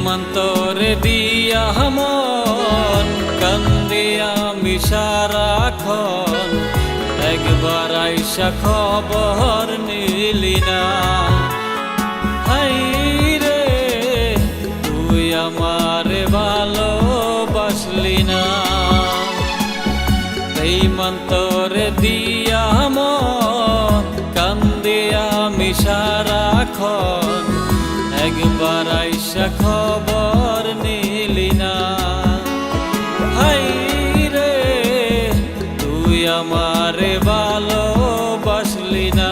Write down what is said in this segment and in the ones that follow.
মন্তরে দিয়া মন কান্দিয়া আমি সারাক্ষণ একবার আইসা খবর নিলি না। হাই রে তুই আমারে ভালোবাসলি না। এই মন্তরে দিয়া মন কান্দিয়া আমি সারাক্ষণ একবার আইসা খবর নিলি না। হাই রে তুই আমারে ভালোবাসলি না।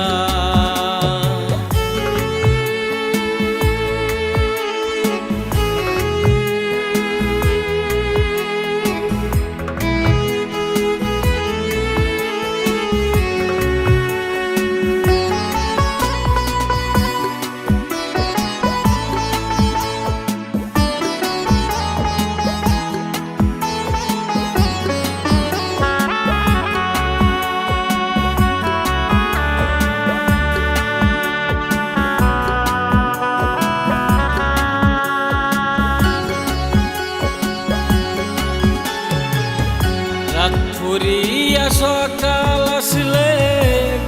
রাত ফুরিয়া সকাল আসলে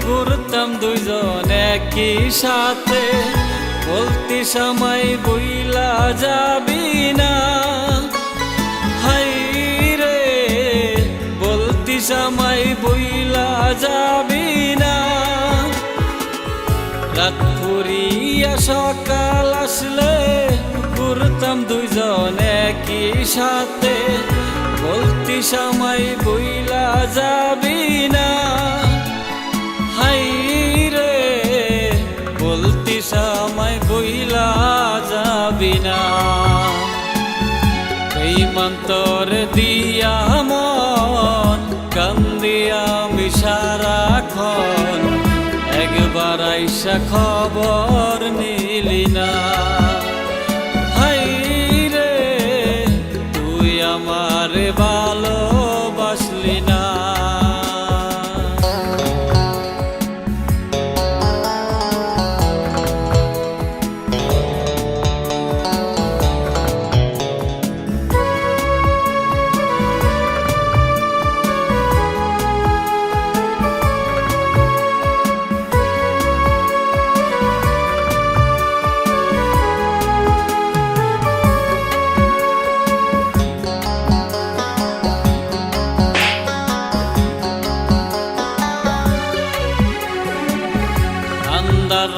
ঘুরতাম দুইজন একই সাথে, বলতি সময় বইলা যাবি না। হাই রে বলতি সময় বইলা যাবি না। রাত ফুরিয়া সকাল আসলে ঘুরতাম দুইজন একই সাথে, বলতি সময় বইলা যাবি না। হাই রে বলতি সময় বইলা যাবি না। এই মন্তর দিয়া মন কান্দিয়া আমি সারাক্ষণ একবার আইসা খবর নিলি না। হাই রে তুই আমারে ভালোবাসলি না।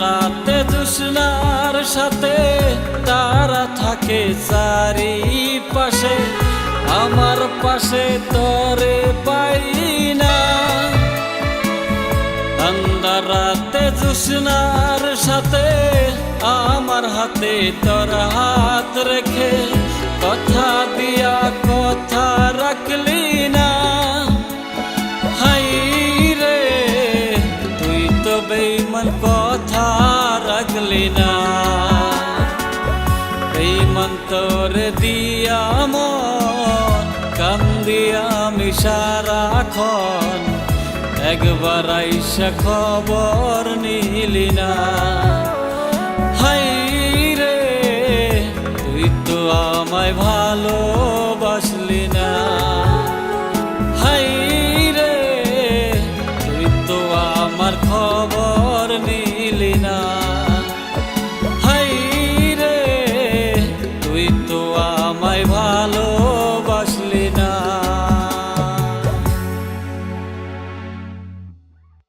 রাতে জোছনার সাথে তারা থাকে চারিপাশে, আমার পাশে তরে পাই না। আন্ধার রাতে জোছনার সাথে আমার হাতে তোর হাত রেখে কথা দিয়া কথা রাখলি না। হাই রে তুই তো বেঈমান কথা রাখলি না। এই মন্তর দিয়া মন কান্দিয়া আমি সারাক্ষণ একবার আইসা খবর নিলি না। হাই রে তুই তো আমায় ভালো